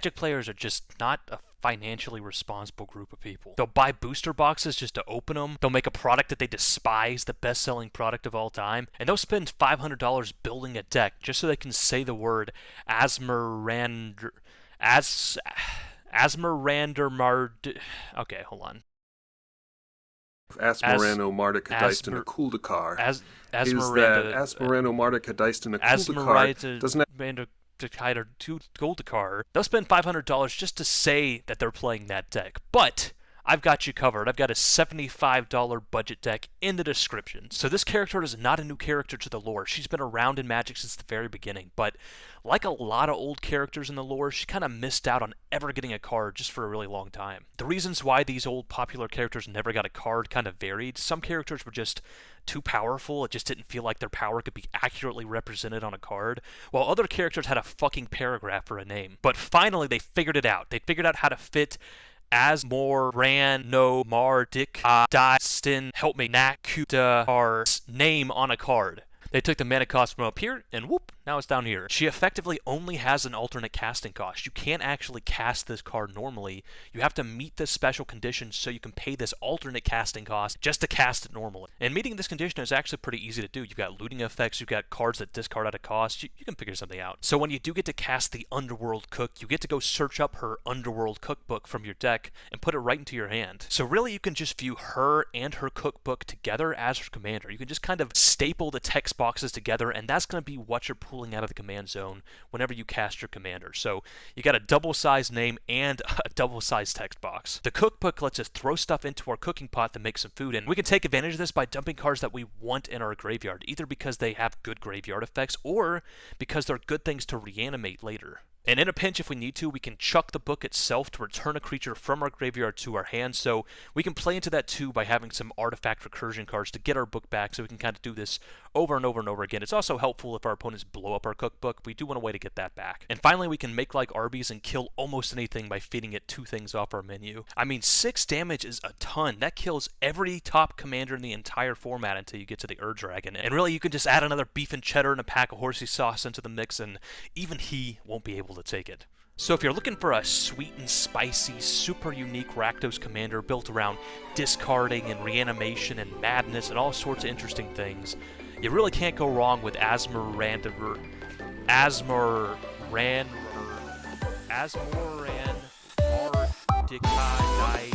Magic players are just not a financially responsible group of people. They'll buy booster boxes just to open them. They'll make a product that they despise, the best-selling product of all time, and they'll spend $500 building a deck just so they can say the word Asmoranomardicadaistinaculdacar. Okay, hold on. Asmoranomardicadaistinaculdacar. Asmoranomardicadaistinaculdacar doesn't have they'll spend $500 just to say that they're playing that deck. But I've got you covered. I've got a $75 budget deck in the description. So this character is not a new character to the lore. She's been around in Magic since the very beginning, but like a lot of old characters in the lore, she kind of missed out on ever getting a card just for a really long time. The reasons why these old popular characters never got a card kind of varied. Some characters were just too powerful, it just didn't feel like their power could be accurately represented on a card, while other characters had a fucking paragraph for a name. But finally, they figured it out. They figured out how to fit Asmoranomardicadaistinaculdacar's name on a card. They took the mana cost from up here, and whoop, now it's down here. She effectively only has an alternate casting cost. You can't actually cast this card normally. You have to meet this special condition so you can pay this alternate casting cost just to cast it normally. And meeting this condition is actually pretty easy to do. You've got looting effects, you've got cards that discard at a cost. You can figure something out. So when you do get to cast the Underworld Cook, you get to go search up her Underworld Cookbook from your deck and put it right into your hand. So really you can just view her and her cookbook together as her commander. You can just kind of staple the text boxes together, and that's going to be what you're pulling out of the command zone whenever you cast your commander. So you got a double-sized name and a double-sized text box. The cookbook lets us throw stuff into our cooking pot to make some food, and we can take advantage of this by dumping cards that we want in our graveyard, either because they have good graveyard effects or because they're good things to reanimate later. And in a pinch, if we need to, we can chuck the book itself to return a creature from our graveyard to our hand, so we can play into that too by having some artifact recursion cards to get our book back, so we can kind of do this over and over and over again. It's also helpful if our opponents blow up our cookbook. We do want a way to get that back. And finally, we can make like Arby's and kill almost anything by feeding it 2 things off our menu. I mean, 6 damage is a ton. That kills every top commander in the entire format until you get to the Ur-Dragon. And really, you can just add another beef and cheddar and a pack of horsey sauce into the mix, and even he won't be able to take it. So if you're looking for a sweet and spicy, super unique Rakdos commander built around discarding and reanimation and madness and all sorts of interesting things, you really can't go wrong with Asmoranomardicadaistinaculdacar.